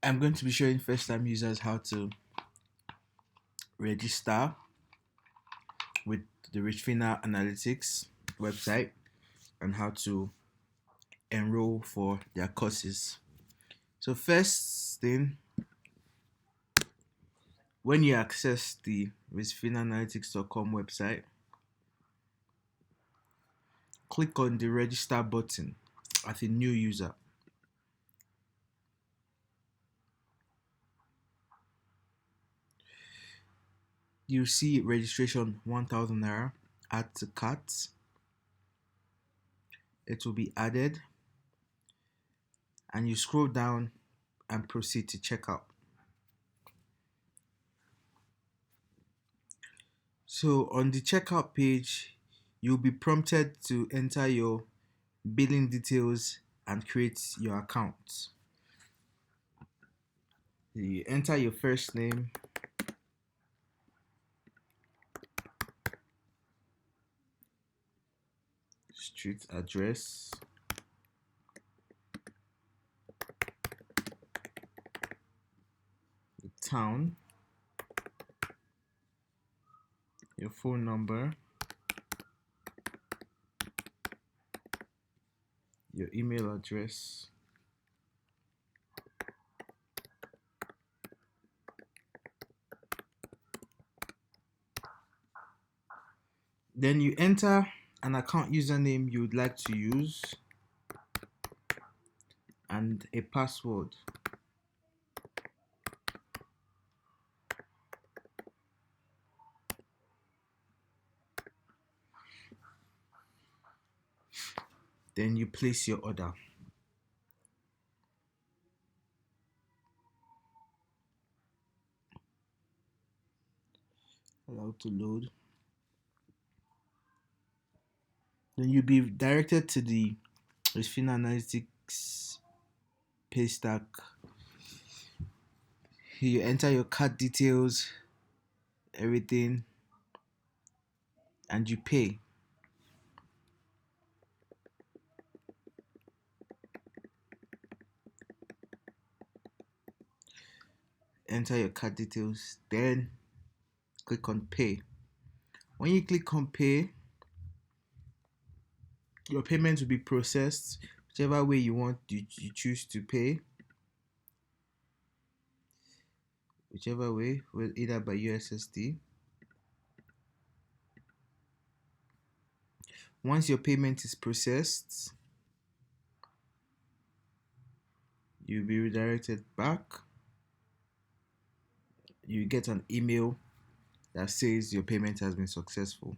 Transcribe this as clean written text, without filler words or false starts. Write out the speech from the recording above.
I'm going to be showing first time users how to register with the Risfina Analytics website and how to enroll for their courses. So first thing, when you access the risfinaanalytics.com website, click on the register button as a new user. You see registration 1000 naira, add to cart. It will be added and you scroll down and proceed to checkout. So on the checkout page, you'll be prompted to enter your billing details and create your account. You enter your first name, street address, the town, your phone number, your email address, then you enter an account username you would like to use and a password. Then you place your order. Allow to load. Then you'll be directed to the Risfina Analytics pay stack. Here you enter your card details, everything, and you pay. Enter your card details, then click on pay. When you click on pay, your payment will be processed whichever way you want, you choose to pay, whichever way, either by USSD. Once your payment is processed, you'll be redirected back. You get an email that says your payment has been successful.